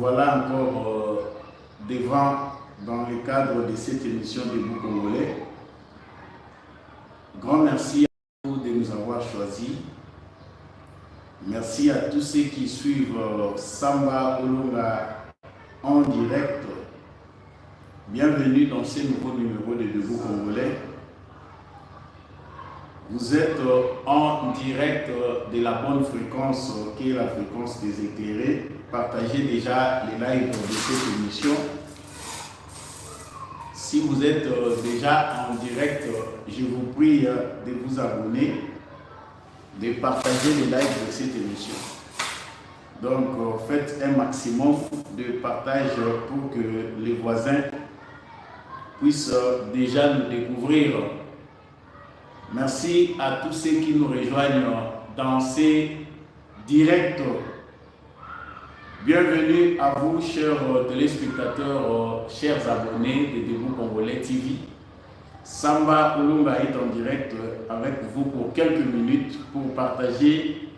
voilà encore devant dans le cadre de cette émission Debout Congolais. Grand merci à vous de nous avoir choisis. Merci à tous ceux qui suivent Samba Olunga en direct. Bienvenue dans ce nouveau numéro de Debout Congolais. Vous êtes en direct de la bonne fréquence qui est la fréquence des éclairés. Partagez déjà les lives de cette émission. Si vous êtes déjà en direct, je vous prie de vous abonner, de partager les lives de cette émission. Donc, faites un maximum de partage pour que les voisins puissent déjà nous découvrir. Merci à tous ceux qui nous rejoignent dans ces directs. Bienvenue à vous, chers téléspectateurs, chers abonnés de Debout Congolais TV. Samba Olunga est en direct avec vous pour quelques minutes pour partager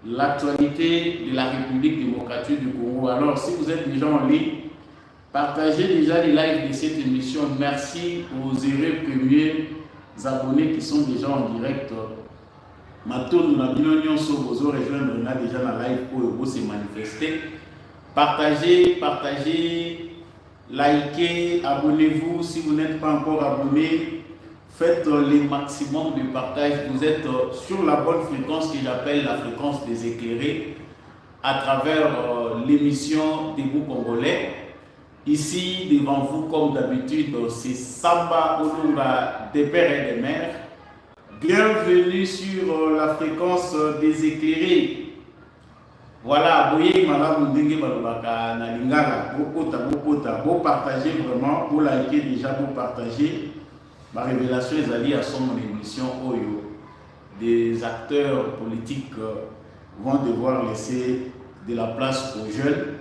l'actualité de la République démocratique du Congo. Alors, si vous êtes déjà en ligne, partagez déjà les lives de cette émission. Merci aux heureux premiers abonnés qui sont déjà en direct. Maintenant, nous avons rejoindre déjà dans la live pour se manifester. Partagez, likez, abonnez-vous. Si vous n'êtes pas encore abonné, faites le maximum de partage. Vous êtes sur la bonne fréquence que j'appelle la fréquence des éclairés à travers l'émission Debout Congolais. Ici, devant vous, comme d'habitude, c'est Samba Olunga des pères et des mères. Bienvenue sur la fréquence des éclairés. Voilà, vous partagez vraiment, vous likez déjà, vous partagez. Ma révélation est allée à son émission Oyo. Des acteurs politiques vont devoir laisser de la place aux jeunes.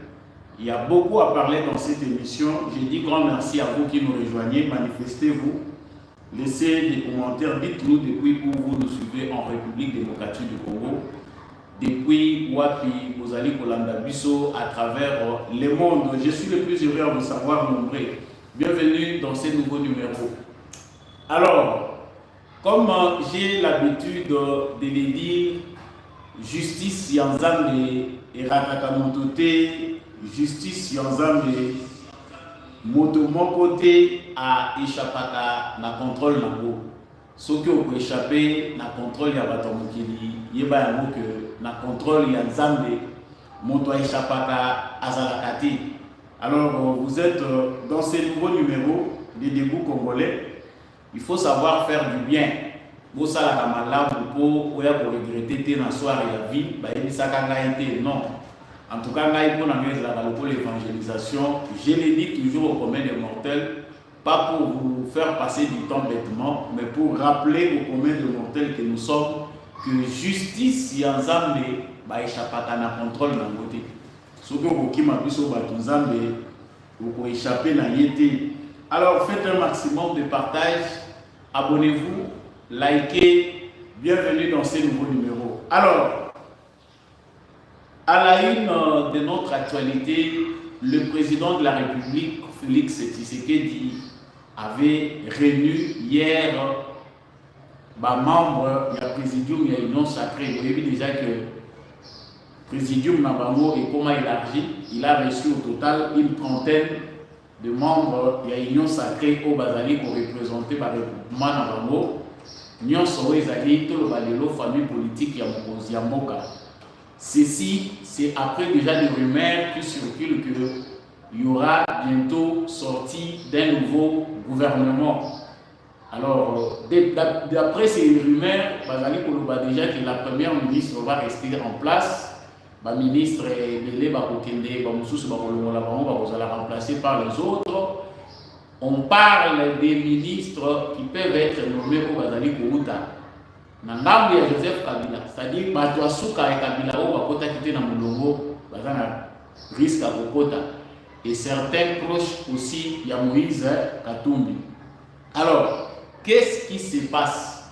Il y a beaucoup à parler dans cette émission. Je dis grand merci à vous qui nous rejoignez. Manifestez-vous. Laissez des commentaires. Dites-nous depuis où vous nous suivez en République démocratique du Congo. Depuis Wapi, vous allez Kolanda Bisso à travers le monde. Je suis le plus heureux à vous savoir nombreux. Bienvenue dans ce nouveau numéro. Alors, comme j'ai l'habitude de le dire, justice Yanzambe et Ratakamotote, justice Yanzambe, moto mon côté a échappé à contrôle nango. Ce qui ont échappé na contrôle ya batomokili, yeba yango que na contrôle Yanzambe, moto a échappé à Azalakati. Alors vous êtes dans ce nouveau numéro des Debout Congolais. Il faut savoir faire du bien. Vous savez la malamu pour regretter dans soir et la vie, bah il s'est non. En tout cas, pour l'évangélisation, je l'ai dit toujours au commun des mortels, pas pour vous faire passer du temps bêtement, mais pour rappeler au commun des mortels que nous sommes, que justice Yanzambe va échapper à la contrôle dans le côté. Ce que vous vous échapper dans l'été. Alors faites un maximum de partage, abonnez-vous, likez, bienvenue dans ce nouveau numéro. Alors, à la une de notre actualité, le président de la République, Félix Tshisekedi, avait réuni hier membre du présidium de l'Union sacrée. Vous voyez déjà que le présidium Nabango est comment élargi. Il a reçu au total une trentaine de membres de l'Union sacrée au Bazali pour représenter par le groupement Nabango. L'Union sacrée est la famille politique de Mboka. Ceci, c'est après déjà des rumeurs qui circulent qu'il y aura bientôt sortie d'un nouveau gouvernement. Alors, d'après ces rumeurs, Bazali Koloba déjà que la première ministre va rester en place. La ministre Bele Bakokende, Bamoussous Bakolongola, va la remplacer par les autres. On parle des ministres qui peuvent être nommés au Bazali Kouta. Nangambi ya Joseph Kabila, c'est-à-dire bato asuka ya Kabila o bakota kite na mulongo bazana risque à kokota et certains proches aussi ya Moïse Katumbi. Alors, qu'est-ce qui se passe?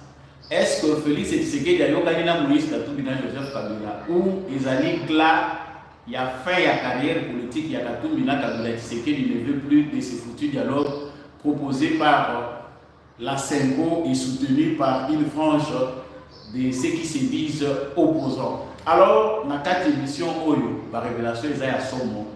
Est-ce que Félix Tshisekedi a yokani na Moïse Katumbi na Joseph Kabila ou ezali là il a fait la carrière politique, il y a tout Mina Kabila Tshisekedi ne veut plus de ce foutu dialogue proposé par la Senko et soutenu par une frange de ceux qui se disent opposants. Alors, dans cette émission, la révélation est à son nom,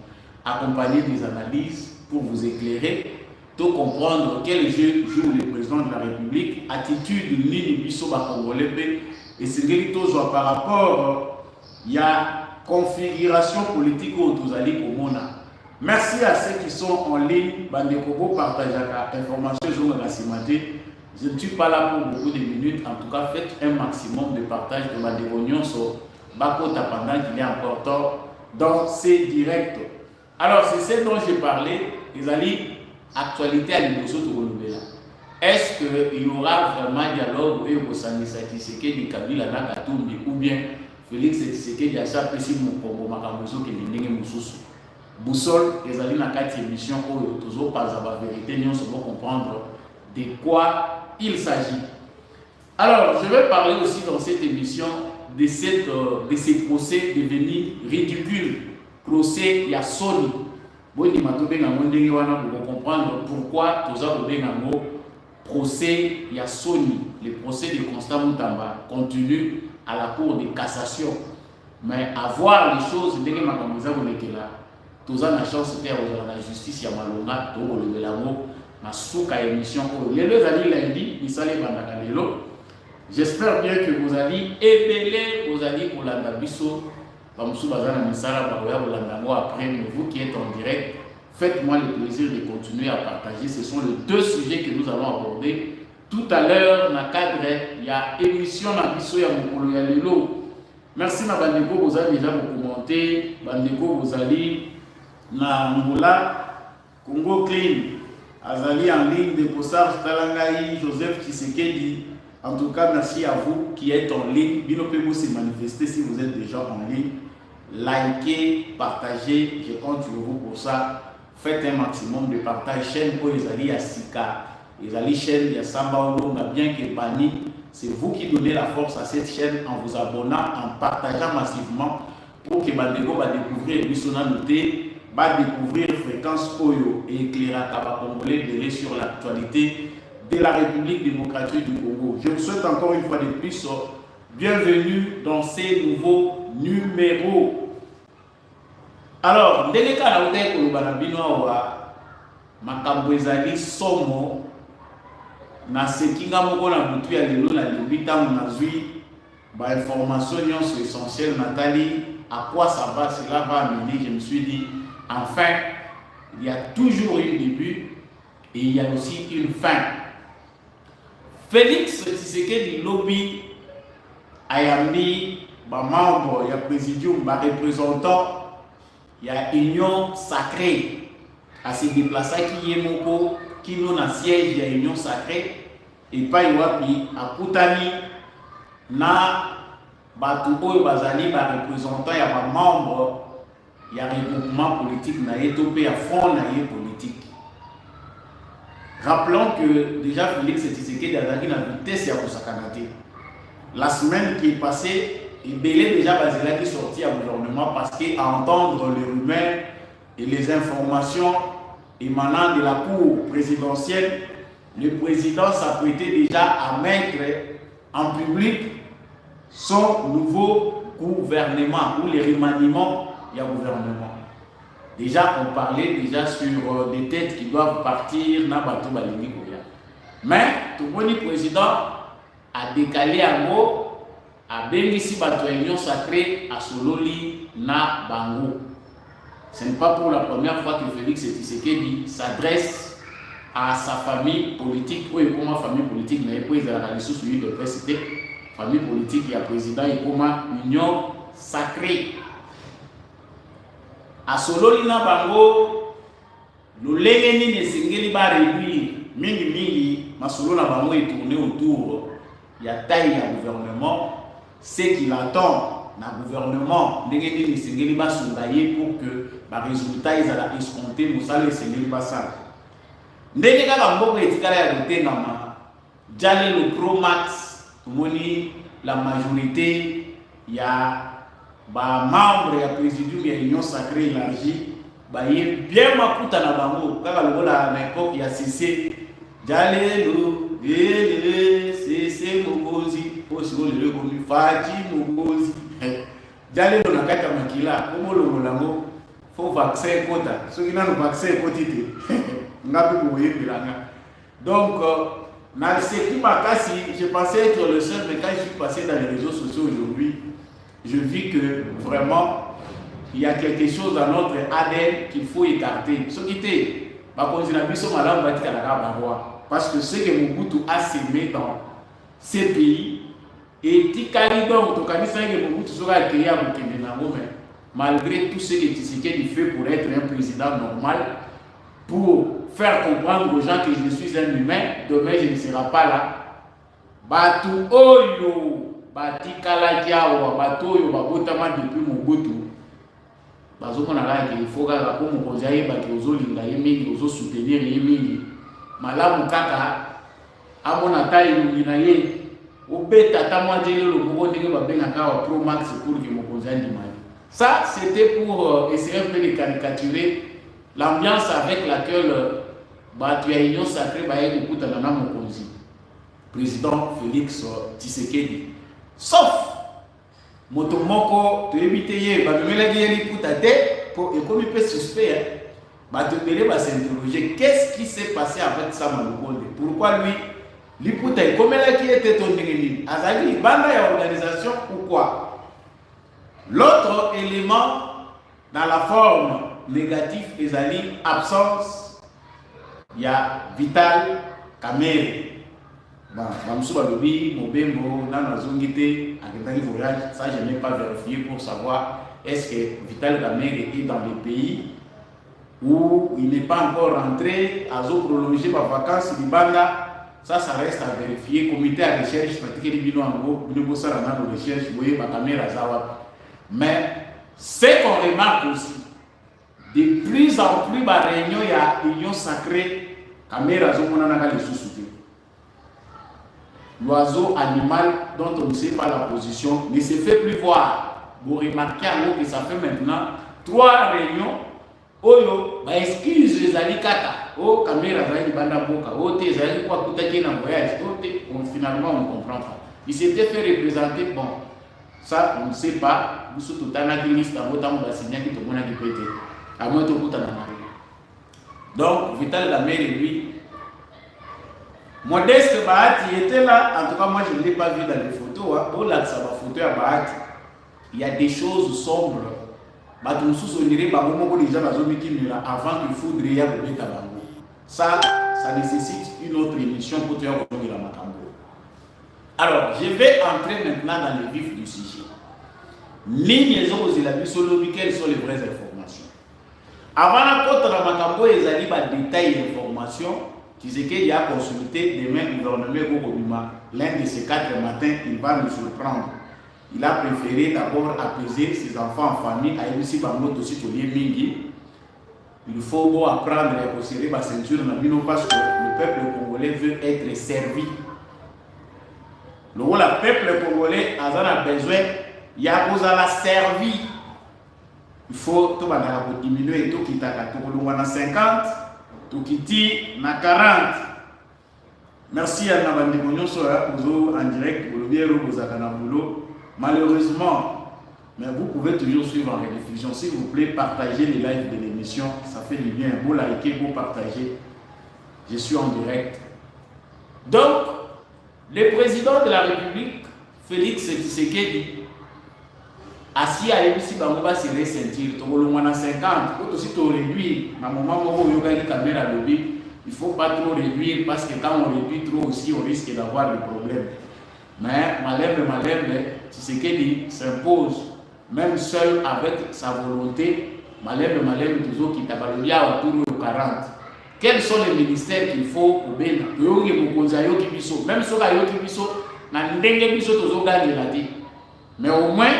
accompagné des analyses pour vous éclairer, pour comprendre quel jeu joue le président de la République, attitude de Nini Bissoba Congolais, et c'est ce par rapport il y a configuration politique au Tozali Komona. Merci à ceux qui sont en ligne. Bandekobo partage l'information. Je ne suis pas là pour beaucoup de minutes. En tout cas, faites un maximum de partage de Bandekognon sur Bakota pendant qu'il est encore temps dans ces directs. Alors, c'est ce dont j'ai parlé. Les alliés, actualité à l'émotion de Roloubela. Est-ce qu'il y aura vraiment un dialogue où Osani Satiseke, Kabila Nakatumbi ou bien Félix Tshisekedi a sa pesi Mukongo Makamoso qui est né Moussoussou. Boussole, les alliés dans cette émission où toujours pas la vérité, nous devons comprendre de quoi il s'agit. Alors, je vais parler aussi dans cette émission de ces procès devenus ridicules. Procès Yassoni. Bon, il m'a donné un mot pour comprendre pourquoi nous avons donné un mot procès Yassoni. Le procès de Constant Moutamba continue à la Cour de cassation. Mais à voir les choses, dès que ma commissaire est là, tous avons la chance de faire la justice, il y a malonga, tout le l'amour, ma souka émission. Les deux alliés lundi, ils sont les bandakalelo. J'espère bien que vous allez épeler vos alliés pour la Nabiso, Bamsou Bazana Misara, Baroya, Bolandango après, mais vous qui êtes en direct, faites-moi le plaisir de continuer à partager. Ce sont les deux sujets que nous allons aborder. Tout à l'heure, dans le cadre, il y a émission Nabiso, il y a Mokolo Yalelo. Merci na Bandeko, vous avez déjà commenté. Bandeko, vous allez na Angola, Congo Clean, Azali en ligne de Possard, Talangaï, Joseph Tshisekedi. En tout cas, merci à vous qui êtes en ligne. Bino peut vous se manifester si vous êtes déjà en ligne. Likez, partagez, je compte sur vous pour ça. Faites un maximum de partage. Chaîne pour les alliés à Sika, les alliés chaîne, il y a Samba Olonga, bien que Bani. C'est vous qui donnez la force à cette chaîne en vous abonnant, en partageant massivement pour que Bandeko va découvrir Bissona Noté, va découvrir Fréquence Oyo et éclairera Kaba Congolais délai sur l'actualité de la République démocratique du Congo. Je vous souhaite encore une fois de plus bienvenue dans ces nouveaux numéros. Alors, dès que la Oudé Kolobanabino wa Makambo ezali somo na sekinga moko na mutu ya lelo na libita monazui ba information nyonso essentielle Nathalie à quoi ça va, cela va amener. Je me suis dit enfin il y a toujours un début et il y a aussi une fin. Félix Tshisekedi lobby ayambi ba membre ya présidium ba représentant ya union sacrée à se déplacer qui est moko qui nous na siège ya union sacrée et pas wapi akutani na batu oyo bazali ba représentant ya ba membre ya regroupement politique na etopé à fond na ye politique. Rappelons que déjà Félix Tshisekedi a dans la vitesse ya kosakanate. La semaine qui est passée, il est déjà Basila qui est sorti au gouvernement parce qu'à entendre les rumeurs et les informations émanant de la cour présidentielle, le président s'apprêtait déjà à mettre en public son nouveau gouvernement ou les remaniements du gouvernement. Déjà, on parlait déjà sur des têtes qui doivent partir dans Batou Balingi Koya. Mais tout le monde président a décalé à mot, a bénéficié de la réunion sacrée à Sololi na Bango. Ce n'est pas pour la première fois que Félix Tshisekedi s'adresse à sa famille politique, ou comment famille politique, mais pour les analyses sur de presse, famille politique, il y a président et comment union sacrée. À Sololi na Bango, le légeni ne singeli ba réduire, mingi, ma solo na Bango est tourné autour, il y a taille à gouvernement, c'est qu'il attend na gouvernement, légeni ne singeli ba soulayer pour que les résultats ils allaient escompter, Moussa le singeli ba ça. Ndenge kaka mboko etikala ya kotengama, jale le Pro Max, moni la majorité, il y a membre ya présidium ya Union Sacrée élargie bien makuta na bango kaka lokola na époque ya CC jalelo CC mokozi osiko lelo komi Fati mokozi jalelo na kaka makila komolo lango faut vaccin kota soki nanu vaccin kotite ngapi boyebelanga. Donc na seki makasi je pensais être le seul, mais quand je suis passé dans les réseaux sociaux aujourd'hui, je vis que vraiment il y a quelque chose dans notre ADN qu'il faut écarter. Ce qui était, parce que ce que Mobutu a sémé dans ces pays, et malgré tout ce que Tshisekedi fait pour être un président normal, pour faire comprendre aux gens que je suis un humain, demain je ne serai pas là. Batu oyo, batikala kiawa, batu oyo, babotama depuis Mobutu. Il faut que vous soyez soutenir les mingi. Malamu kaka, à mon attaque, il y a au bêta, tamo djele le bobo de Babenaka Pro Max pour que mon conseil du mal. Ça, c'était pour essayer un peu de caricaturer l'ambiance avec laquelle tu as Union Sacrée Baye de Koutanana Mokonzi, président Félix Tshisekedi. Sauf Motomoko, tu éviter, pour et comme il peut suspect, s'interroger qu'est-ce qui s'est passé avec Sama Lukonde. Pourquoi lui, l'Ipouta, comme elle qui était ton ennemi, Azali, banda ya organisation ou quoi? L'autre élément dans la forme négative, Azali, absence, il y a Vital Kamerhe. Ça je n'ai pas vérifié pour savoir est-ce que Vital Kamerhe est dans les pays où il n'est pas encore rentré, à prolonger par vacances, ça reste à vérifier. Comité à recherche, mais ce qu'on remarque aussi, de plus en plus, la réunion, il y a Union Sacrée, Kamerhe les sous-soutenir. L'oiseau animal dont on ne sait pas la position ne se fait plus voir. Vous remarquez que ça fait maintenant 3 réunions. Oyo, excuse les alikata. Oh, caméra zali banda boka. Oh, tes zali quoi coûter un voyage. Oh, finalement on ne comprend pas. Il s'était fait représenter. Bon, ça on ne sait pas. Nous sommes tout en liste à votre temps d'assigner qui te mona qui pété. À moins de tout en donc, Vital Kamerhe lui. Modeste Bahati était là, en tout cas moi je ne l'ai pas vu dans les photos. Hein. Là, ça va photo à Bahati. Il y a des choses sombres. Avant qu'il faudrait ça nécessite une autre émission pour te la Makambo. Alors, je vais entrer maintenant dans le vif du sujet. Quelles sont les vraies informations? Avant la côte de la Makambo, il y a des détails d'informations. Tshisekedi a consulté demain le gouvernement Gobima. L'un de ces 4 matins, il va nous surprendre. Il a préféré d'abord apaiser ses enfants en famille. Il faut apprendre à serrer la ceinture parce que le peuple congolais veut être servi. Le peuple congolais a besoin, il y a besoin de servi. Il faut diminuer tout qui t'a 50. Tukiti na 40. Merci à Nabandi Konyosoya en direct pour le bien boulot. Malheureusement, mais vous pouvez toujours suivre en rediffusion. S'il vous plaît, partagez les lives de l'émission. Ça fait du bien. Vous likez, vous partagez. Je suis en direct. Donc, le président de la République, Félix Tshisekedi, assis à l'ébissi Bangoba se ressentir. Tu as 50. Quand aussi tu réduis, à un moment où il y a une caméra lobby, il ne faut pas trop réduire parce que quand on réduit trop aussi, on risque d'avoir des problèmes. Mais Malem, Tshisekedi s'impose, même seul avec sa volonté. Malem, toujours qui t'a autour de 40. Quels sont les ministères qu'il faut au Bénin? Même si on a mais au moins,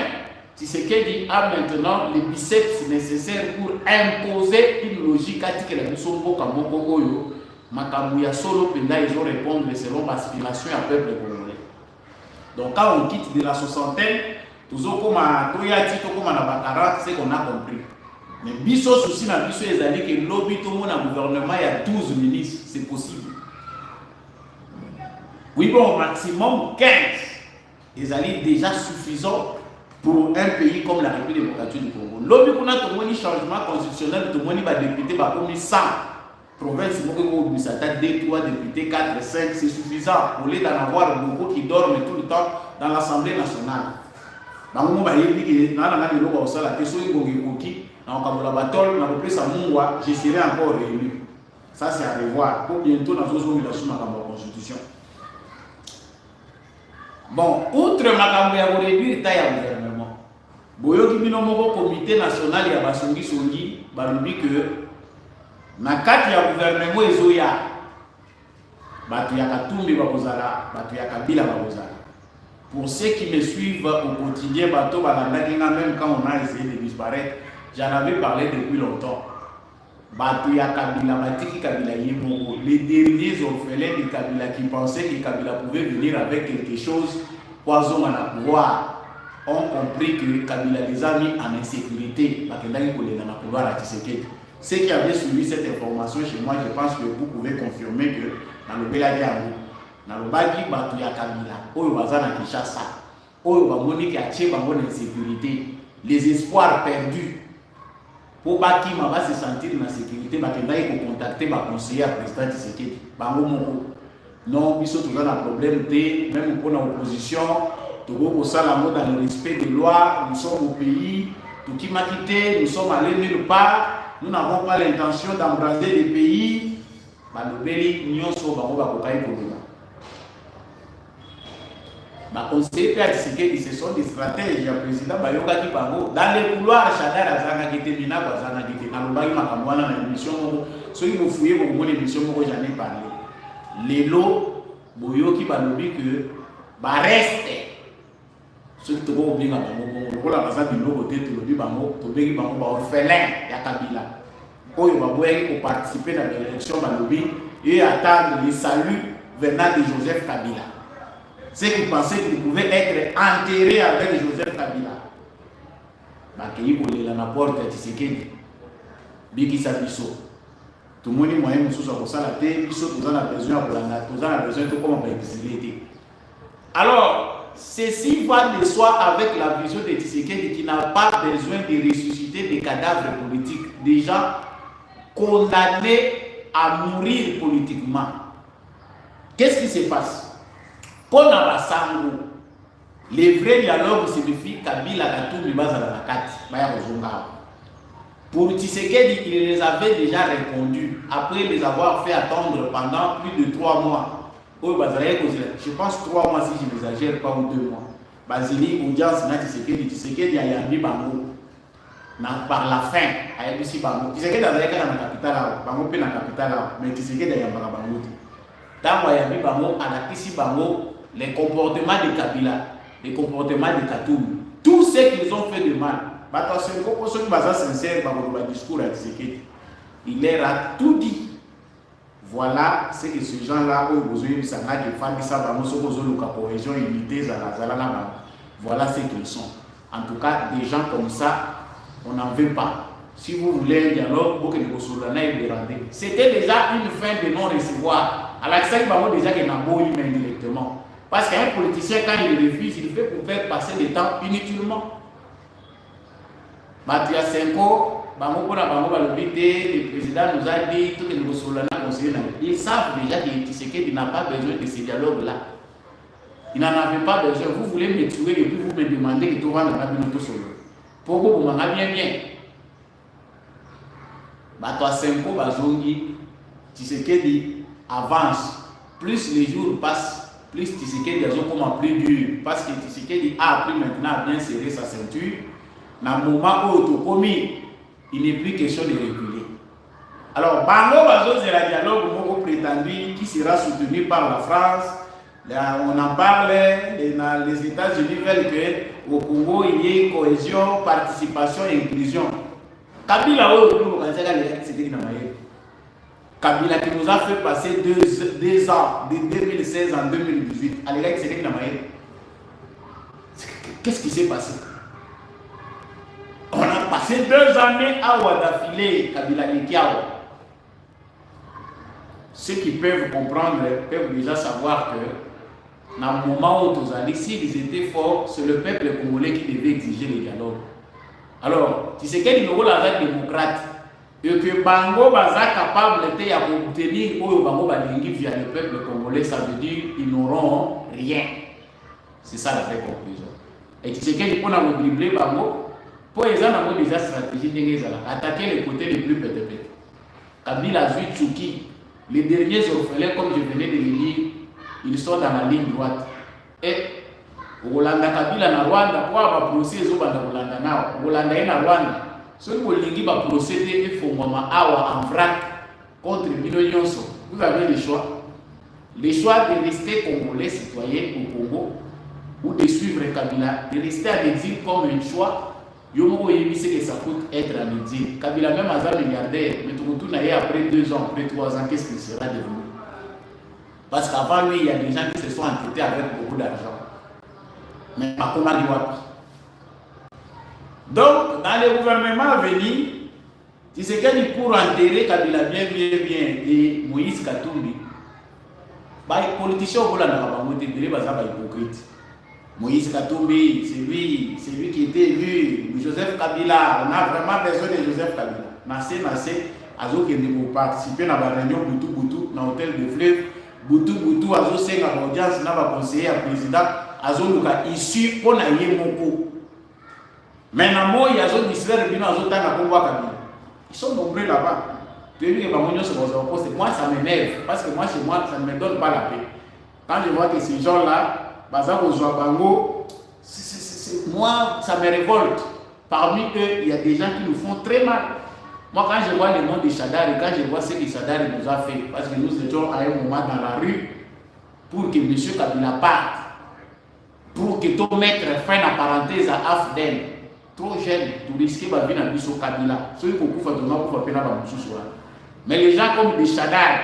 Tshisekedi a maintenant les biceps nécessaires pour imposer une logique à dire que la mission Bokambogoyo, Makamuya Solo Penda, ils vont répondre selon l'aspiration à peuple congolais. Donc quand on quitte de la soixantaine, Toujours comme à Toyati, comme à Nabakara, c'est qu'on a compris. Mais biso souci na biso ezali que lobby tout le monde au gouvernement il y a 12 ministres, c'est possible. Oui bon, au maximum 15. Ezali déjà suffisant pour un pays comme la République démocratique du Congo. Lobby qu'on a tout le monde changement constitutionnel, tout le monde va député va comme 100. Province beaucoup ça t'a 2 3 députés 4 5 c'est suffisant au lieu d'en avoir beaucoup qui dorment tout le temps dans l'Assemblée nationale. Bango ba yebi que na na ni loko osala te so ngongi koki na okabola batol na repesa mungwa je serai encore réélu. Ça c'est à revoir pour bientôt dans zozo la sous makambo constitution. Bon, outre makambo ya réduire taille ya gouvernement. Boyo ki bino moko comité national ya basongi songi balobi que na kati ya gouvernement ezoya batu ya Katumbi bakozala batu ya Kabila bakozala. Pour ceux qui me suivent au quotidien, même quand on a essayé de disparaître, j'en avais parlé depuis longtemps. Les derniers orphelins de Kabila qui pensaient que Kabila pouvait venir avec quelque chose, poison à la pouvoir, ont compris que Kabila les a mis en insécurité. Ceux qui avaient suivi cette information chez moi, je pense que vous pouvez confirmer que dans le Beladiamou, na lobaki batu ya Kabila oyo bazana Kinshasa oyo bamoni ka tie bango na sécurité les espoirs perdus pour baki ma se sentir na sécurité bakenda ko contacter ba conseiller président Tshisekedi bango moko non biso tout un problème de même pour l'opposition togo ko sala mo dans le respect des lois nous sommes au pays tout qui m'a quitté nous sommes allés nulle part nous n'avons pas l'intention d'embraser les pays ba lobeli nyonso bango ba ko kai ko ma conseiller Pierre Tshisekedi ce sont des stratèges ya président bayoka ki bango dans les couloirs Chadar azanga ki temina kwa zanga ki na lobaki makamwana na émission moko so ils vous fouillez pour mon émission moko j'en ai parlé lelo boyoki balobi que ba reste ce qui te go bien bango ko la basa biloko te to lobi bango to beki bango ba orphelin ya Kabila oyo baboyaki ko participer dans l'élection balobi et attendre le salut venant de Joseph Kabila. Ceux qui pensaient qu'ils pouvaient être enterrés avec Joseph Kabila. Bakei pour les la porte de Tshisekedi. Biki Sabiso. Tout le monde est moyen de se faire la tête. Biso, tout le monde a besoin de comment exilé. Alors, ceci va de soi avec la vision de Tshisekedi qui n'a pas besoin de ressusciter des cadavres politiques. Des gens condamnés à mourir politiquement. Qu'est-ce qui se passe? Pour Nabasango, les vrais dialogues signifient Kabila Katumbi Bazala Nakati, Baya Ozonga. Pour Tshisekedi, il les avait déjà répondu après les avoir fait attendre pendant plus de 3 mois. Je pense 3 mois si je n'exagère pas ou 2 mois. Basili, audience, Tshisekedi a yambi Bango. Par la fin, a yambi si Bango. Tshisekedi a yambi dans la capitale, Bango peut dans la capitale, mais Tshisekedi a yambi Bango. Tant a yambi Bango, a la Kisi Bango. Les comportements de Kabila, les comportements de Katumbi, tout ce qu'ils ont fait de mal. Il leur a tout dit. Voilà ce que ces gens-là ont besoin de savoir que voilà ce qu'ils sont. En tout cas, des gens comme ça, on n'en veut pas. Si vous voulez un dialogue, c'était déjà une fin de non-recevoir. À l'accès, déjà qu'il n'a pas eu indirectement. Parce qu'un politicien, quand il refuse, il fait pour faire passer le temps inutilement. Batia Senko, le président nous a dit tout le monde. Ils savent déjà que Tshisekedi n'a pas besoin de ces dialogues-là. Il n'en avait pas besoin. Vous voulez me tuer et puis vous me demandez que tout va dans la minute solo. Pourquoi vous m'en avez bien? Batia Senko, Bazongi, Tshisekedi avance. Plus les jours passent, plus Tshisekedi a comment plus dur. Parce que Tshisekedi a appris maintenant à bien serrer sa ceinture. Dans le moment où il n'est plus question de reculer. Alors, Bango Bazo, c'est le dialogue prétendu qui sera soutenu par la France. Là, on en parle, les États-Unis veulent qu'au Congo il y ait cohésion, participation et inclusion. Kabila, Kabila qui nous a fait passer 2 ans, de 2016 en 2018. Qu'est-ce qui s'est passé? On a passé 2 années à Ouadafilé, Kabila Likiao. Ceux qui peuvent comprendre peuvent déjà savoir que dans le moment où tous allés, s'ils étaient forts, c'est le peuple congolais qui devait exiger le dialogue. Alors, tu sais quel numéro la démocrate et que Bango Baza capable d'obtenir ou Bango Balingi via le peuple congolais, ça veut dire qu'ils n'auront rien. C'est ça la vraie conclusion. Et tu sais quel on a dribblé Bango pour les gens ont déjà stratégie attaquer les côtés les plus pétépétés. Kabila Zui Tchouki, les derniers orphelins, comme je venais de le dire, ils sont dans la ligne droite. Et Rolanda Kabila na Rwanda, pour avoir procédé aux Rolanda Nao, Rolanda est na Rwanda. Ceux qui va procéder et font en vrac contre Bino Nyonso. Vous avez le choix. Le choix de rester congolais citoyen au Congo ou de suivre Kabila, de rester à l'exil comme un choix. Yomo Yébissé que ça coûte être en exil. Kabila même à milliardaire, mais tout le monde après 2 ans, après 3 ans, qu'est-ce qu'il sera devenu? Parce qu'avant lui, il y a des gens qui se sont entêtés avec beaucoup d'argent. Mais pas comment il va. Donc, dans le gouvernement à venir, tu sais qu'il pour enterrer Kabila bien, et Moïse Katumbi, les politiciens ont été hypocrites. Moïse Katumbi, c'est lui qui était élu, Joseph Kabila. On a vraiment besoin de Joseph Kabila. Nassé, Azo qui a participé à la réunion Boutou, dans l'hôtel de Fleuve. Boutou, Azo Seng à l'audience, n'a pas conseillé à président. Azo Luka issu pour naïe Moko. Maintenant, il y a des gens qui sont Kabila. Ils sont nombreux là-bas. Moi, ça m'énerve. Parce que moi, chez moi, ça ne me donne pas la paix. Quand je vois que ces gens-là, moi, ça me révolte. Parmi eux, il y a des gens qui nous font très mal. Moi, quand je vois le nom de Chadar et quand je vois ce que Chadar nous a fait, parce que nous étions à un moment dans la rue pour que M. Kabila parte, pour que tout mettre fin à parenthèse à Afden, trop jeune, tout risquer de venir à Bisso Kabila. Ceux qui ont fait mais les gens comme des Chadar,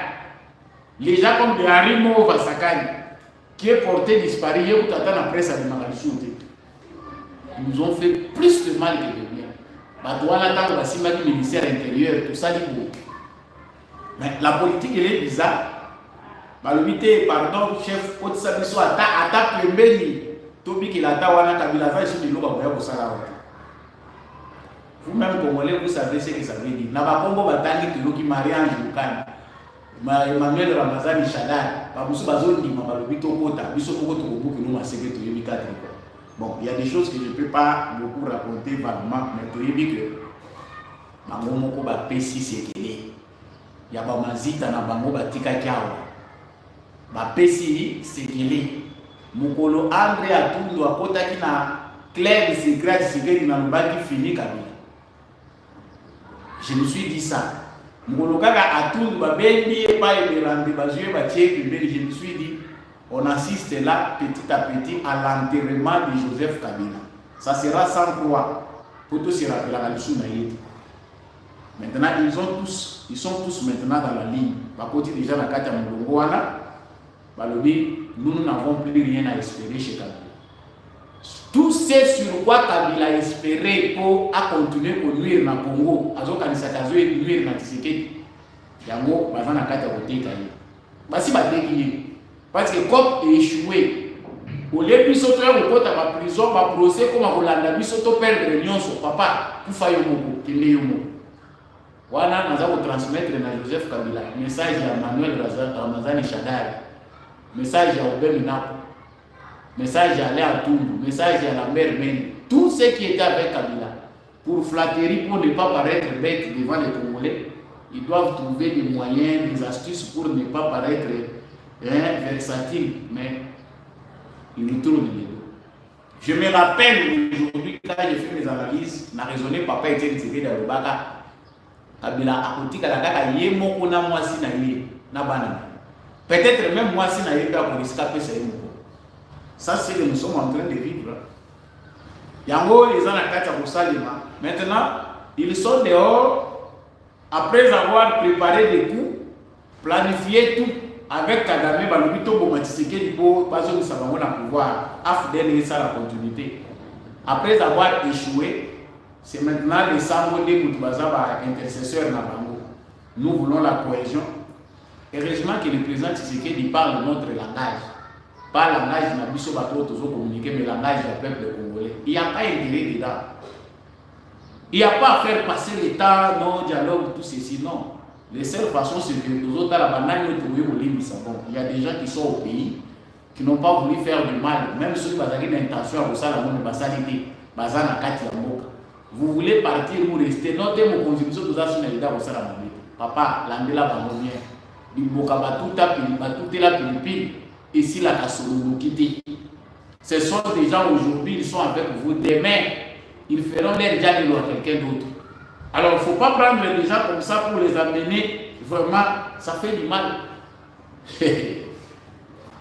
les gens comme des Harimo Vasakani, qui est porté disparu, ils nous ont fait plus de mal que de bien. Le ministère intérieur, tout ça, mais la politique, elle est bizarre. Pardon, chef, attaque le béni. Tobi qui l'a tawana Kabila va ici de l'eau pour ça. Vous-même, Congolais, vous savez ce que ça veut dire. Nabakombo Batali, qui marie en Joukan. Emmanuel Ramazani Chadar, bon, il y a des choses que je ne peux pas beaucoup raconter vaguement, mais tu dis que Mamomoko va péci c'est qu'il est. Il y a Bamazita na Bango Batika Kiawa. Ba péci c'est qu'il est. Mukolo André Atundu a kotaki na Claire c'est grâce c'est na Lubaki fini Kabila. Je me suis dit ça. Je me suis dit, on assiste là petit à petit à l'enterrement de Joseph Kabila. Ça sera sans croix. Pour tous se rappeler la leçon. Maintenant, ils sont tous maintenant dans la ligne. Par contre, déjà, la carte à nous n'avons plus rien à espérer chez Kabila. Tout ce sur quoi Kabila a espéré pour continuer pour nuire dans le Congo, nuire dans le Tshisekedi, yango bazana kata koteka ye. Basi bateki parce que COP est échoué. Au lieu biso to ya kota ba prison ba procès comme Rolanda biso to perdre nyonso papa kufa yo moko kende yo moko. Wana naza ko transmettre na Joseph Kabila message ya Emmanuel Ramazani Chadar, message ya Obel Napo, message à Léa Toumou, message à la mère Mende, tout ce qui était avec Kabila, pour flatterie, pour ne pas paraître bête devant les Congolais, ils doivent trouver des moyens, des astuces pour ne pas paraître versatiles, mais ils nous trouvent des dos. Je me rappelle aujourd'hui, quand j'ai fait mes analyses, n'a raisonné papa était retiré dans le Baka, Kabila a côté Kalaka, Yemo, on a moi si na banane. Peut-être même moi si na yéka pour escaper ça. Ça, c'est ce que nous sommes en train de vivre. Yango, les gens à Salima. Maintenant, ils sont dehors, après avoir préparé des coups, planifié tout, avec Kagame, Balobito Bomatiseke, Libo, Bazo Sabango na pouvoir, AFDEL et ça la continuité. Après avoir échoué, c'est maintenant les Sambodé Moutoubaza intercesseur na Bango. Nous voulons la cohésion. Heureusement que le président Tshisekedi parle notre langage. Pas le langage de Nabiso Bato Tozo communiqué, mais le langage du peuple congolais. Il n'y a pas intérêt dedans. Il n'y a pas à faire passer l'État, non, dialogue, tout ceci, non. Les seules façons, c'est que nous autres, il y a des gens qui sont au pays, qui n'ont pas voulu faire du mal, même ceux qui ont l'intention à ça, la bonne basalité, basana kati ya mboka. Vous voulez partir ou rester, non, dès mon contribution, tout ça, c'est l'État, ça, la bonne. Papa, l'andela va revenir. L'Iboka Batuta, la Philippine, ici, la Kassolo, Kiti. Ce sont des gens aujourd'hui, ils sont avec vous. Demain, ils feront leur dialogue à quelqu'un d'autre. Alors, il ne faut pas prendre les gens comme ça pour les amener. Vraiment, ça fait du mal.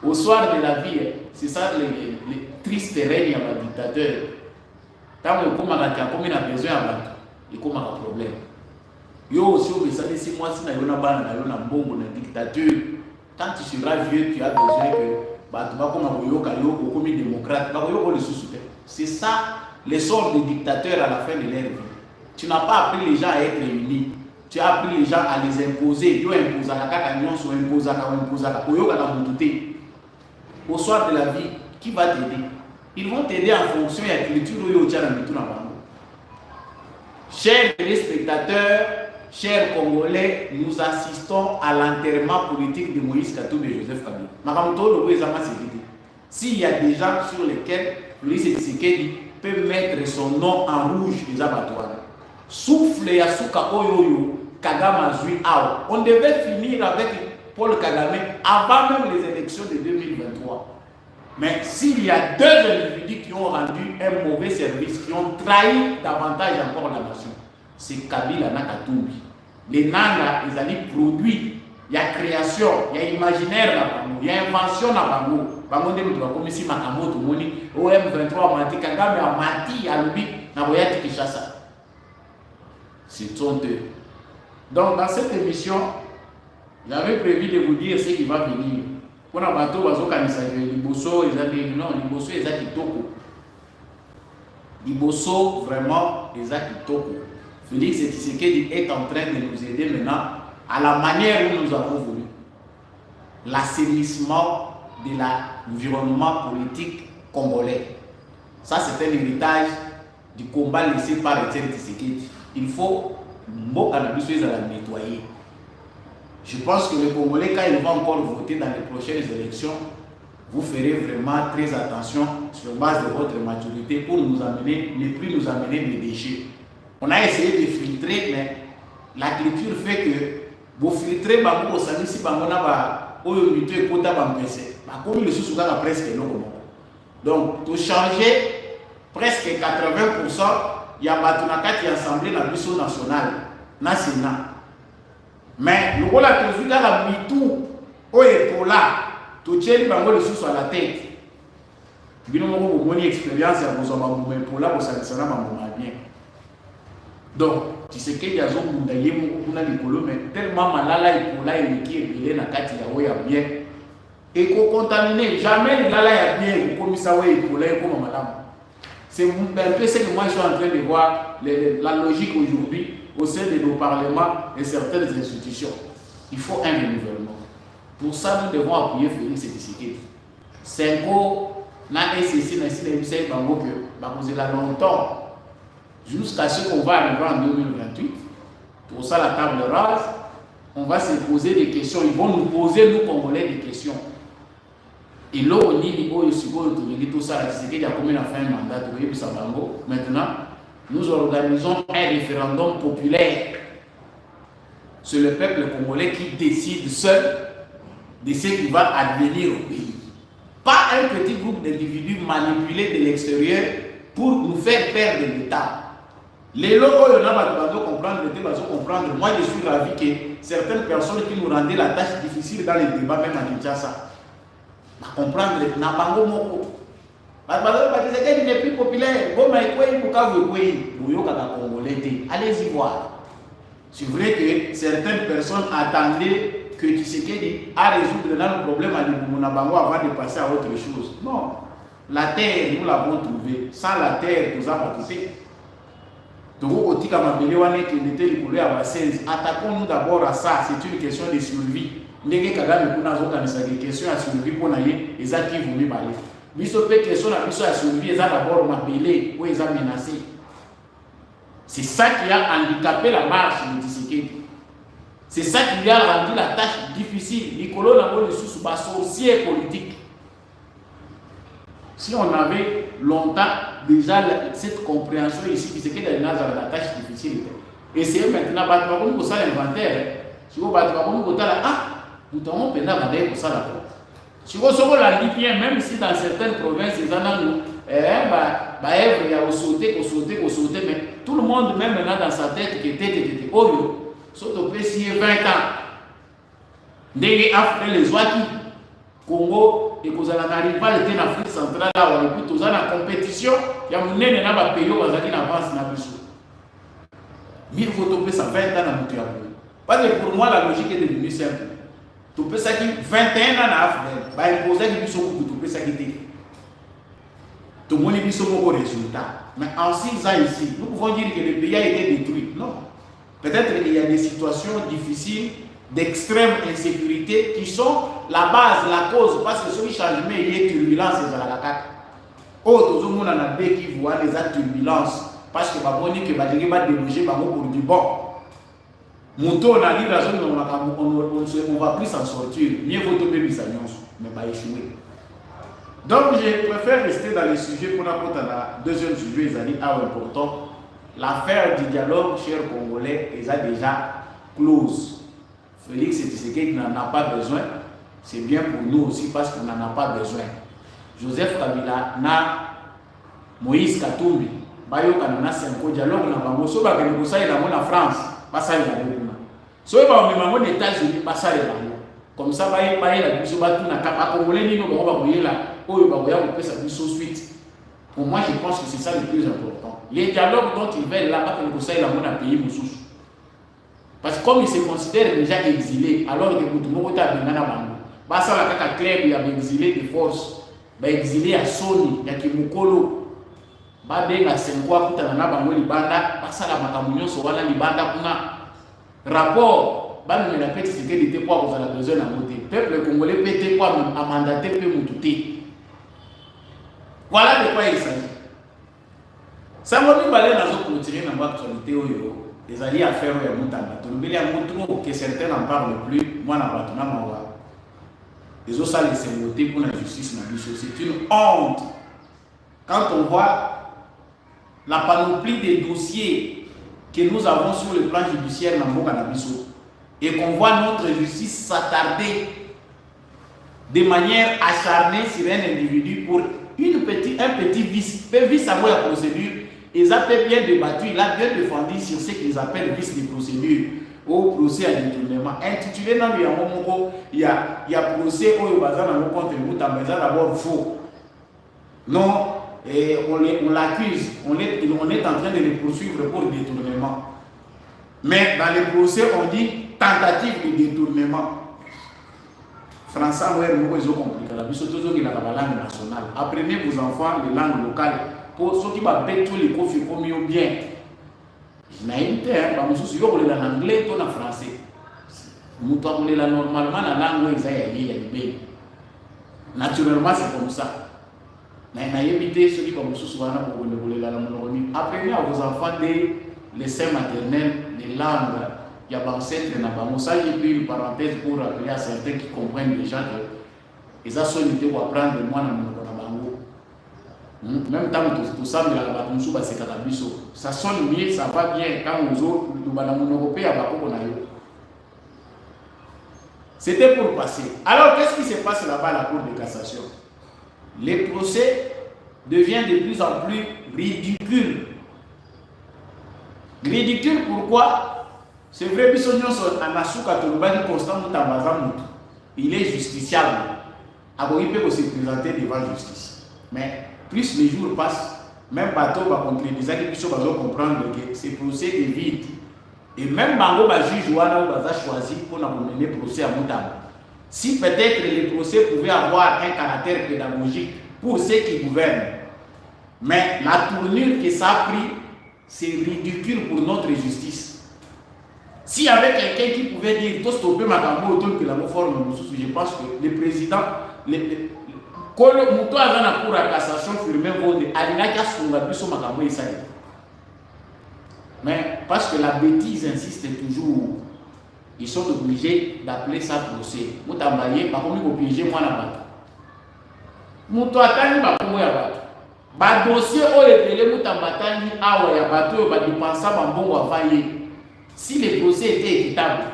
Au soir de la vie, c'est ça les tristes règnes à la dictateur. Quand on a besoin, il y a un problème. Yo aussi, si moi, si on a une dictature, quand tu seras vieux, tu as besoin que tu démocrate. C'est ça le sort des dictateurs à la fin de leur vie. Tu n'as pas appris les gens à être unis. Tu as appris les gens à les imposer. Yo impose à la au soir de la vie, qui va t'aider? Ils vont t'aider en fonction de la culture où tu as chers téléspectateurs, chers Congolais, nous assistons à l'enterrement politique de Moïse Katumbi et Joseph Kabila. S'il y a des gens sur lesquels Félix Tshisekedi peut mettre son nom en rouge des abattoirs, souffle Yasuka Oyoyo, Kagame Zui Ao. On devait finir avec Paul Kagame avant même les élections de 2023. Mais s'il y a deux individus qui ont rendu un mauvais service, qui ont trahi davantage encore la nation, c'est Kabila et Katumbi. Les Nanga, ils allaient produire. Il y a création, il y a imaginaire, il y a invention. Bango de comme ici Makamoto, OM23, Mati Kagame, Mati, Alubi, Naboyati Kishasa. C'est honteux. Donc, dans cette émission, j'avais prévu de vous dire ce qui va venir. Pour la bateau, Liboso, Liboso, Liboso, vraiment, Kitoko. Félix Tshisekedi est en train de nous aider maintenant à la manière où nous avons voulu. L'assainissement de l'environnement politique congolais. Ça, c'est un héritage du combat laissé par Etienne Tshisekedi. Il faut la nettoyer. Je pense que les Congolais, quand ils vont encore voter dans les prochaines élections, vous ferez vraiment très attention sur base de votre maturité pour nous amener, ne plus nous amener des déchets. On a essayé de filtrer, mais la culture fait que vous filtrez, donc, pour changer presque 80%, il y a Batunaka qui est assemblée dans l'Union nationale, nationale. Mais le rôle a toujours la mitou, au épaula, tout tient bango le sous à la tête. Bino mo bonne expérience à vous en vous épaula pour ça ça m'a bien. Donc, tu sais qu'il y a zone mundaye mo kuna likolo mais tellement malala épaula et qui est belé na kati ya oya bien. Et qu'on contamine jamais lala ya bien comme ça ouais épaula comme madame. C'est un peu ce que moi je suis en train de voir la logique aujourd'hui au sein de nos parlements et certaines institutions. Il faut un renouvellement. Pour ça, nous devons appuyer Félix Tshisekedi. 5 ans, na SCC, na SCC, na longtemps, jusqu'à ce qu'on va arriver en 2028. Pour ça, la table rase, on va se poser des questions. Ils vont nous poser, nous Congolais, des questions. Et là, on dit, tout ça, Tshisekedi a combien de fin de mandat, maintenant, nous organisons un référendum populaire. C'est le peuple congolais qui décide seul de ce qui va advenir au pays. Pas un petit groupe d'individus manipulés de l'extérieur pour nous faire perdre l'État. Les locaux, il y en a comprendre. Moi, je suis ravi que certaines personnes qui nous rendaient la tâche difficile dans les débats, même à Kinshasa, comprendre Nabango Moko. Il n'est plus populaire. Allez-y voir. C'est vrai que certaines personnes attendaient que Tshisekedi a résoudre dans le problème à Liboumonabango avant de passer à autre chose. Non. La terre, nous l'avons trouvée. Sans la terre, nous avons quitté. Attaquons-nous d'abord à ça. C'est une question de survie. Ndenge Kagame kuna zokanisa des questions à survie pour naye eza qui vumi balé. Biso pe question na biso à survie eza d'abord mabélé ou eza menacé. C'est ça qui a handicapé la marche de Tshisekedi. C'est ça qui lui a rendu la tâche difficile. Nicolas Nambo sous bas sorcier politique. Si on avait longtemps déjà cette compréhension ici, Tshisekedi a la tâche difficile. Et c'est maintenant comme ça l'inventaire. Si vous battez comme ça nous avons pendant pour ça là. Si vous avez bien, même si dans certaines provinces, ils en ont il y a sauté, mais tout le monde, même maintenant dans sa tête, qui était oh, surtout si 20 ans. Dès après les Ouaki, Congo, et que vous n'arrivez pas à l'Afrique centrale, là, et puis tout ça, la compétition, il y a un pays qui avance dans le sous. Mais il faut topper ça 20 ans dans le parce que pour moi, la logique est devenue simple. Tu peux ça qui 21 ans en Afrique, bah il pose qui sont tu peux ça qui t'est. Tout le monde est sur mon résultat. Mais en 6 ans ici, nous pouvons dire que le pays a été détruit. Non. Peut-être qu'il y a des situations difficiles, d'extrême insécurité qui sont la base, la cause, parce que ce changement il y a turbulence dans la CAC. Oh, tout le monde en a des qui voient les turbulences parce que bah dit que bah déloger bah pour du bon. Monto on a dit la zone on va plus s'en sortir. Mieux vaut tomber mais pas échouer. Donc je préfère rester dans les sujets pour apporter la deuxième sujet, ils ont dit important. L'affaire du dialogue, chers Congolais, est déjà close. Félix Tshisekedi n'en a pas besoin. C'est bien pour nous aussi parce qu'on n'en a pas besoin. Joseph Kabila na Moïse Katumbi, Bayo Kanana Senko dialogue na bango so ba kene kosa ila na France, pas ça ila kuna. So ba on memamo les États-Unis pas ça ila. Comme ça ba la biso ba tuna kapa Congolais ni no ba boyela oyo ba boya ko pesa biso suite. Pour moi je pense que c'est ça le plus important. Les dialogues dont ils veulent là pas kene kosa ila na pays mususu. Parce que comme ils se considèrent déjà exilés, alors que tout le monde est à Bango, ça la kaka club il y a exilé de force, exilé à Sony, il y a Kimukolo, benga Senkwa Kutanana Bango Libanda, ça la Makamunyo Sowala Libanda kuna rapport, nous la petite sécurité pour vous avez besoin à monter. Peuple congolais pété quoi à mandater peut moutouter. Voilà de quoi il s'agit. Ça m'a mis balai dans notre clôture dans votre actualité. Les alliés à faire au Moutamba. Il y a que certains n'en parlent plus. Moi, je n'en parle pas. Les autres, ça laissent voter pour la justice. C'est une honte. Quand on voit la panoplie des dossiers que nous avons sur le plan judiciaire dans le Canabiso et qu'on voit notre justice s'attarder de manière acharnée sur un individu pour un petit vice. Peut vice avoir la procédure. Ils ont bien débattu, il a bien défendu sur ce qu'ils appellent vice de procédure au procès à détournement. Intitulé dans le il y a procès au bazar dans le compte de Moutamba, d'abord faux. Non, et on l'accuse, on est en train de les poursuivre pour détournement. Mais dans les procès, on dit tentative de détournement. Français, ils ont compris. La langue nationale. Apprenez vos enfants les langues locales. Pour ceux qui vont mettre tous les conflits comme bien. Je n'ai pas dit, je vais en anglais ou en français. Nous avons normalement la langue où ils naturellement, c'est comme ça. Mais je n'ai évité ceux qui vont souvent apprenez à vos enfants de l'essai maternel, des langues. Il y a ancêtres dans ça, j'ai pris une parenthèse pour rappeler à certains qui comprennent déjà que les associés vont apprendre moi dans mon même temps tout ça mais la ça sonne bien, ça va bien quand nous européens c'était pour passer. Alors qu'est-ce qui se passe là-bas à la Cour de cassation? Les procès deviennent de plus en plus ridicules. Ridicule pourquoi? C'est vrai que il est justiciable. Il peut se présenter devant la justice. Mais plus les jours passent, même bateau va concrétiser que les gens vont comprendre que ces procès évitent. Et même Bango va juge Wana va choisi pour mener procès à Moutamba. Si peut-être les procès pouvaient avoir un caractère pédagogique pour ceux qui gouvernent, mais la tournure que ça a pris, c'est ridicule pour notre justice. S'il y avait quelqu'un qui pouvait dire tout stopper Makambo autour de la forme, je pense que le président, quand le mouton a dans la cour à cassation, firmé Vode, Alina qui a son sur Makambo et ça. Mais parce que la bêtise insiste toujours, ils sont obligés d'appeler ça procès. Moutambaye, par contre, ils piéger moi là-bas. Mouton attend, bah comment y a pas. Bah dossier au révélé Moutambatani, ah ouais, y a bateau, bah dépenser un bon avayer. Si les dossiers étaient équitables,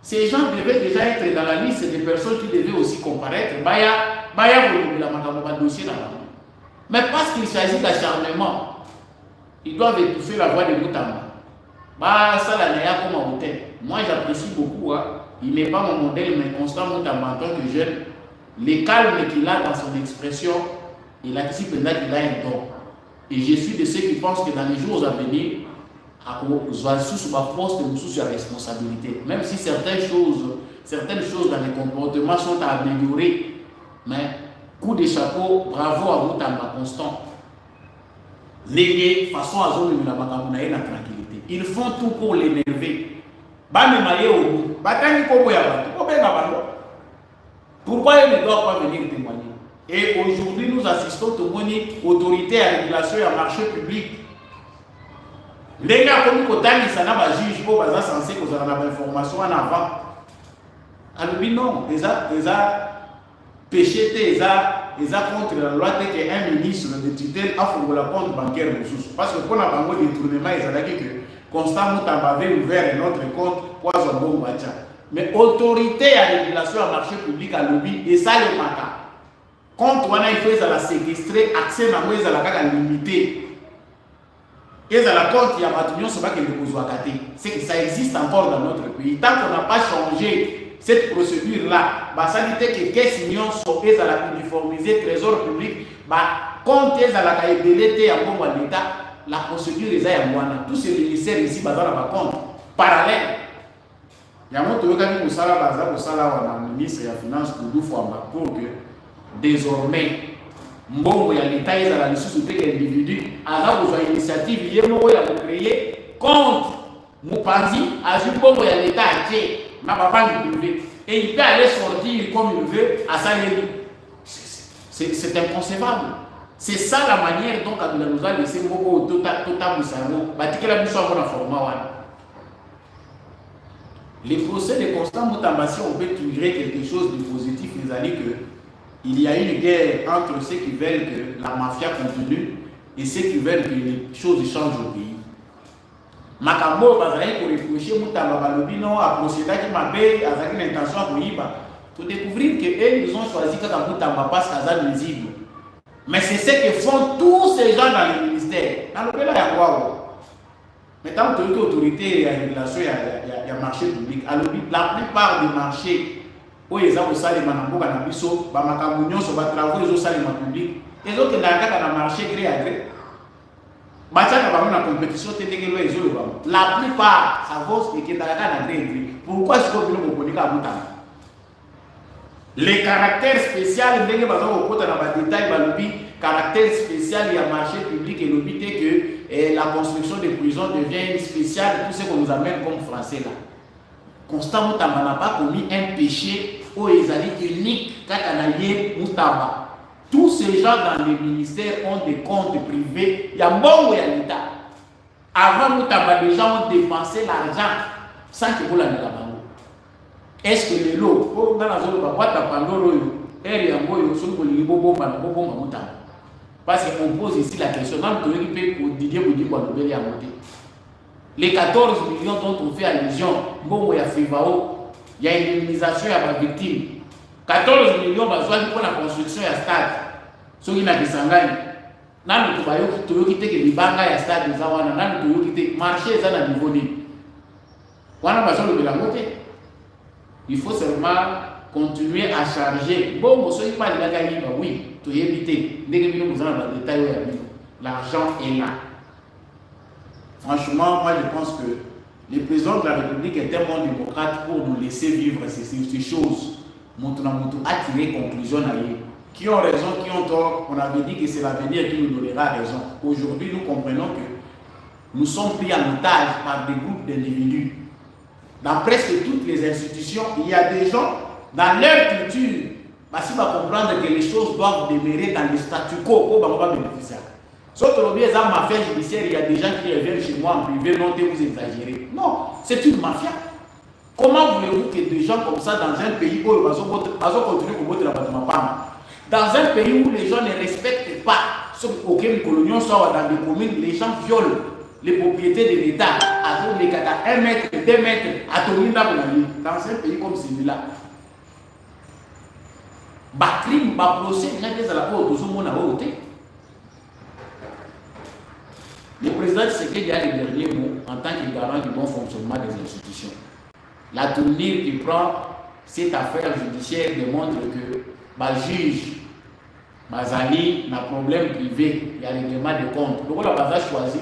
ces gens devaient déjà être dans la liste des personnes qui devaient aussi comparaître. Baya la dossier là. Mais parce qu'il s'agit d'acharnement, ils doivent étouffer la voix de Moutamba. Bah, ça là, n'est pas comme un hôtel. Moi, j'apprécie beaucoup. Hein. Il n'est pas mon modèle, mais Constant Moutamba en tant que jeune, les calmes qu'il a dans son expression, il anticipe qu'il a un don. Et je suis de ceux qui pensent que dans les jours à venir, à sous ma poste et sous sa responsabilité. Même si certaines choses dans les comportements sont à améliorer, mais coup de chapeau, bravo à Moutamba Constant. Les façon à zone de la tranquillité. Ils font tout pour l'énerver. Pourquoi ils ne doivent pas venir témoigner? Et aujourd'hui, nous assistons aux autorités à régulation et à marché public. Les gars, comme quand ils sont juge pour qu'ils sont censés qu'on a l'information en avant. Alors, non, ils ont péché, ils ont contre la loi qu'un ministre de tutelle a fait la compte bancaire. Parce que quand on a un détournement, ils ont dit que Constant Moutamba avait ouvert notre compte pour un bon match. Mais autorité à régulation à marché public à lobby, et ça le matin. Quand on a fait la séquestrer, accès à moi, ils ont limité. Et dans la compte, il y a Batunion, c'est pas que le Kozouakate. C'est que ça existe encore dans notre pays. Tant qu'on n'a pas changé cette procédure-là, ça dit que caisse union sont à la uniformiser, trésor public, quand ils ont la caïdélité à bon l'État, la procédure est à moi. Tous ces ministères ici, dans la compte, parallèle. Il y a un autre qui le ministre de la Finance pour que désormais, Mbongo ya l'État est à la société de l'individu, alors vous avez une initiative, il y a un créer contre Moupanzi, à Mbongo ya l'État à Tché, ma papa du privé, et il peut aller sortir comme il veut à Saléry. C'est inconcevable. C'est ça la manière dont Kabila nous a laissé Mbongo Tota Moussano, Batikela Moussa dans format. Les procès de Constant Moutamba, si on peut tirer quelque chose de positif, les amis, que il y a une guerre entre ceux qui veulent que la mafia continue et ceux qui veulent que les choses changent au pays. Makambo, Bazali, pour reprocher Moutamba Balobino, à procéder qui m'a payé, avec une intention pour y pour découvrir qu'eux, ils ont choisi que Moutamba passe à ça nuisible. Mais c'est ce que font tous ces gens dans le ministère. Dans le pays, il y a quoi? Mais tant que l'autorité, il y a une relation, il y a marché public. Alors, la plupart des marchés, où ils ont salé manambo na biso ba makambo nyonso ba travaux ils ont salé ma public et autres na kaka na marché gré à gré ba tchaka ba na compétition te ndenge lo ezolo ba la plupart ça vaut et que na gré gré pourquoi est-ce que vous ne connaissez pas les caractères spéciaux ndenge ba zo kota na ba détail ba lobi caractère spécial il y a marché public et l'obité que la construction des prisons devient spéciale tout ce qu'on nous amène comme français là. Constant Moutamba n'a pas commis un péché où ils allaient unique Kakanaye Moutamba. Tous ces gens dans les ministères ont des comptes privés. Il y a bon ou il y a l'État. Avant Moutamba, les gens ont dépensé l'argent sans que vous l'ayez là-bas. Est-ce que les lots, dans la zone de Boîte à Pandoro, parce qu'on pose ici la question, les 14 millions dont on fait allusion, bon, il y a Fivao, il y a une indemnisation à ma victime. 14 millions pour la construction de stade. Ce qui n'a pas sangani. Nan to bayo to yoki teke libanga ya stade za wana nan to yoki teke marché za na niveau ni. Wana bazo le belangote. Il faut seulement continuer à charger. Bon, on soit pas la gagner oui, to éviter. Dès que nous avons dans détail l'argent est là. Franchement, moi je pense que le président de la République est un bon démocrate pour nous laisser vivre ces choses. Nous a tiré conclusion à eux. Qui ont raison, qui ont tort, on avait dit que c'est l'avenir qui nous donnera raison. Aujourd'hui, nous comprenons que nous sommes pris en otage par des groupes d'individus. Dans presque toutes les institutions, il y a des gens, dans leur culture, parce qu'on va comprendre que les choses doivent demeurer dans le statu quo pour va bénéficier. Sauf que les mafia judiciaire, il y a des gens qui reviennent chez moi en privé, non, vous exagérez. Non, c'est une mafia. Comment voulez-vous que des gens comme ça, dans un pays où ils vont continuer à voter la bâtiment dans un pays où les gens ne respectent pas, sauf aucun colonial soit dans des communes, les gens violent les propriétés de l'État à 1 mètre, 2 mètres, à Tominda, dans un pays comme celui-là. Bah crime, bah procès, il y a des alapos, tout le monde a voté. Le président Tshisekedi a les derniers mots en tant que garant du bon fonctionnement des institutions. La tournure qui prend cette affaire judiciaire démontre que le juge, Bazali, n'a problème privé, il y a les règlements de compte. Donc, on a choisi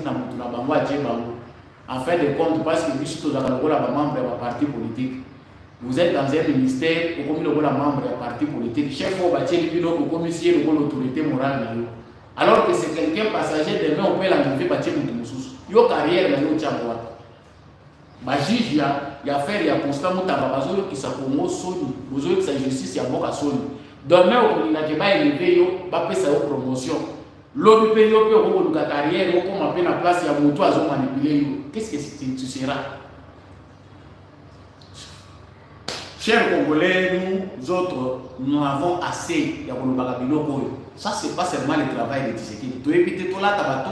en fin de compte, parce que nous sommes membre d'un parti politique. Vous êtes dans un ministère, vous êtes membre d'un parti politique. Chef, vous êtes l'autorité morale. Alors que c'est quelqu'un passager, demain on peut l'enlever, il y a carrière, il y a juge, il y a faire, il y a constamment qui s'est qui sa justice, il y a beaucoup de demain on a élevé, il va faire sa promotion. L'autre pays, il y a carrière, il y a la place, il y a mon toit, il manipulé. Qu'est-ce que tu seras? Chers Congolais, nous autres, nous avons assez de ça, ce n'est pas seulement le travail de Tshisekedi. Tu éviter tout là,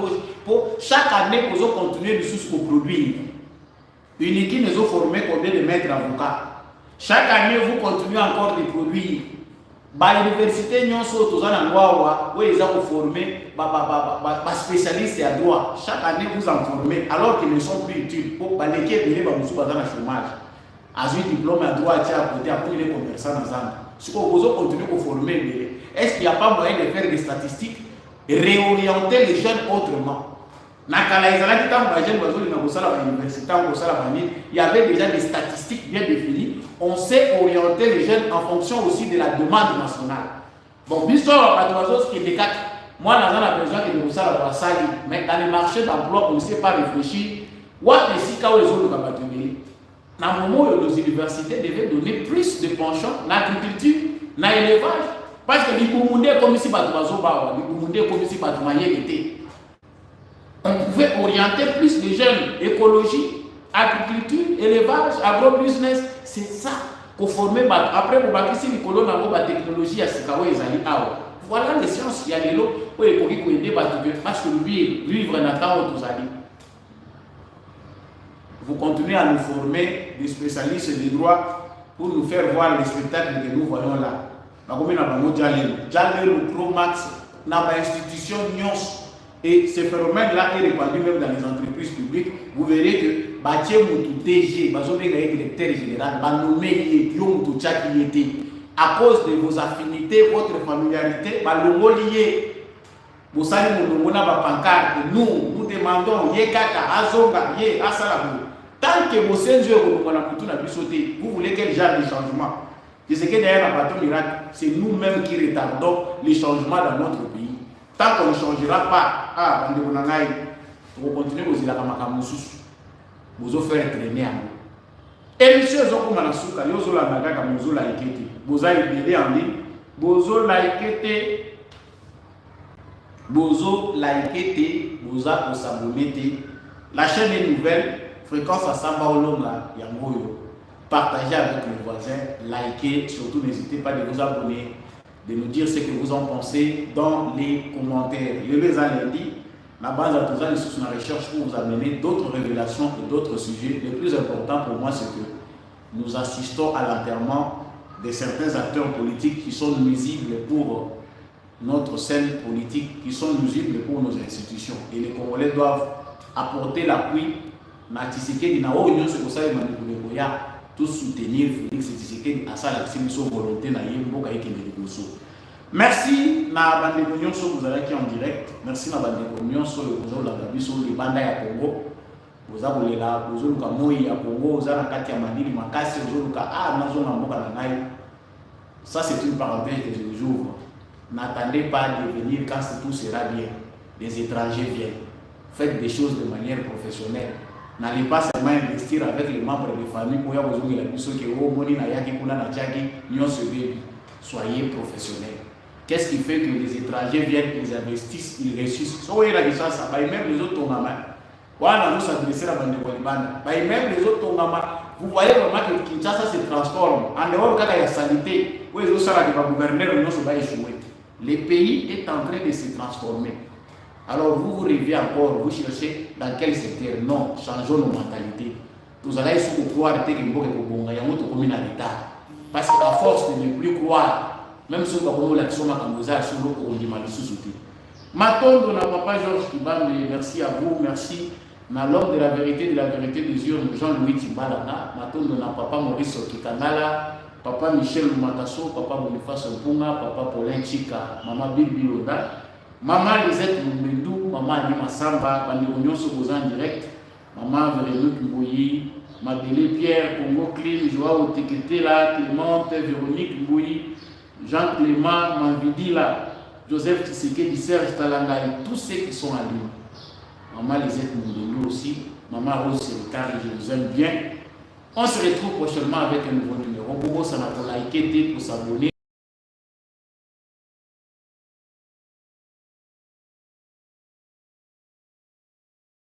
pour chaque année, vous continuer de sous produire. Uniki nous a formé combien de maîtres avocats. Chaque année, vous continuez encore de produire. L'université, nous sommes tous en droit, où ils ont formé des spécialistes en droit. Chaque année, vous en formez, alors qu'ils ne sont plus utiles. Pour les qui sont dans le chômage. Avec un diplôme à droit, à côté, après les commerçants ensemble. Si vous continuez à former, est-ce qu'il n'y a pas moyen de faire des statistiques et réorienter les jeunes autrement? Il y avait déjà des statistiques bien définies. On sait orienter les jeunes en fonction aussi de la demande nationale. Bon, l'histoire à ce qui est des 4. Moi, on a besoin de nous faire mais dans les marchés d'emploi, on ne sait pas réfléchir. Où est-ce que les autres vont dans le moment où les universités devaient donner plus de penchant dans l'agriculture, dans l'élevage. Parce que les Burundais, comme ici, on pouvait orienter plus de jeunes, écologie, agriculture, élevage, agro-business. C'est ça qu'on formait. Après, vous voyez ici, les colons ont la technologie à Sikawa et Zali. Voilà les sciences, il y a des lots où il faut aider parce que vivre dans temps où vous continuez à nous former des spécialistes des droits pour nous faire voir les spectacles que nous voyons là. Le Pro Max, dans l'institution Nyons. Et ce phénomène-là est répandu même dans les entreprises publiques. Vous verrez que Batié Moutou DG, directeur général, nommé à cause de vos affinités, votre familiarité, vous savez, nous demandons Yekaka, Azonga, Ye, Asalabu. Tant que vos seigneurs vous voulez quel genre de changement? Je sais que derrière la bâton miracle, c'est nous-mêmes qui retardons les changements dans notre pays. Tant qu'on ne changera pas, vous continuez à vous dire vous faire traîner à nous. Et monsieur Zoko Manasuka, vous avez en ligne, vous avez la chaîne est nouvelle, fréquence à Samba Olonga, Yangoyo. Partagez avec les voisins, likez, surtout n'hésitez pas de vous abonner, de nous dire ce que vous en pensez dans les commentaires. Le lundi, la base à tout ça, les sources de la recherche pour vous amener d'autres révélations et d'autres sujets. Le plus important pour moi, c'est que nous assistons à l'enterrement de certains acteurs politiques qui sont nuisibles pour notre scène politique, qui sont nuisibles pour nos institutions. Et les Congolais doivent apporter l'appui. Tout soutenir Félix Tshisekedi à sa volonté na yemboka ekende. Merci na bande vous avez qui en direct. Merci na bande sur le Congo la biso les banda ya Congo. boza kolela bozoluka moi ya Congo oza na kati ya manili makasi ozoluka nazonga mboka na ngai. Ça c'est une parenthèse que je j'ouvre. N'attendez pas de venir quand tout sera bien. Les étrangers viennent. Faites des choses de manière professionnelle. N'allez pas seulement investir avec les membres de famille pour y avoir besoin de la personne qui est au moni na yaki kuna na chaki nyon se baby. Soyez professionnels. Qu'est-ce qui fait que les étrangers viennent, ils investissent, ils réussissent. So il y a la licence, même les autres tongama. Voilà, nous s'adresser à la bande de Bolibana. Même les autres tongama. Vous voyez vraiment que Kinshasa se transforme. En dehors de la sanité, où les autres gouverneurs ne sont pas échoués. Le pays est en train de se transformer. Alors vous rêvez encore, vous cherchez dans quel secteur? Non, changeons nos mentalités. Nous allons essayer de croire que nous sommes en l'État. Parce qu'à force de ne plus croire, même si nous avons l'action de Kamboza, sur l'eau, on dit mal sous-souté. Matondo na papa Georges Kibambe, merci à vous, merci. Na l'homme de la vérité des yeux, Jean-Louis Timbalana, Matondo na papa Maurice Okikangala, papa Michel Matasso, papa Boniface Mpunga, papa Paulin Chika, maman Bibi Loda, maman Lisette Mbendou, maman Anima Samba, Bandironyon Sobozan direct, maman Véronique Mbouyi, Madeleine Pierre, Congo Clean, Joao Teketela, Clémente, Véronique Mbouyi, Jean-Clément Manvidila, Joseph Tshisekedi, Serge Talangai, tous ceux qui sont à Lyon. Maman Lisette Mbendou aussi, maman Rose Serikari, je vous aime bien. On se retrouve prochainement avec un nouveau numéro. Pour ça, on a liké, pour s'abonner.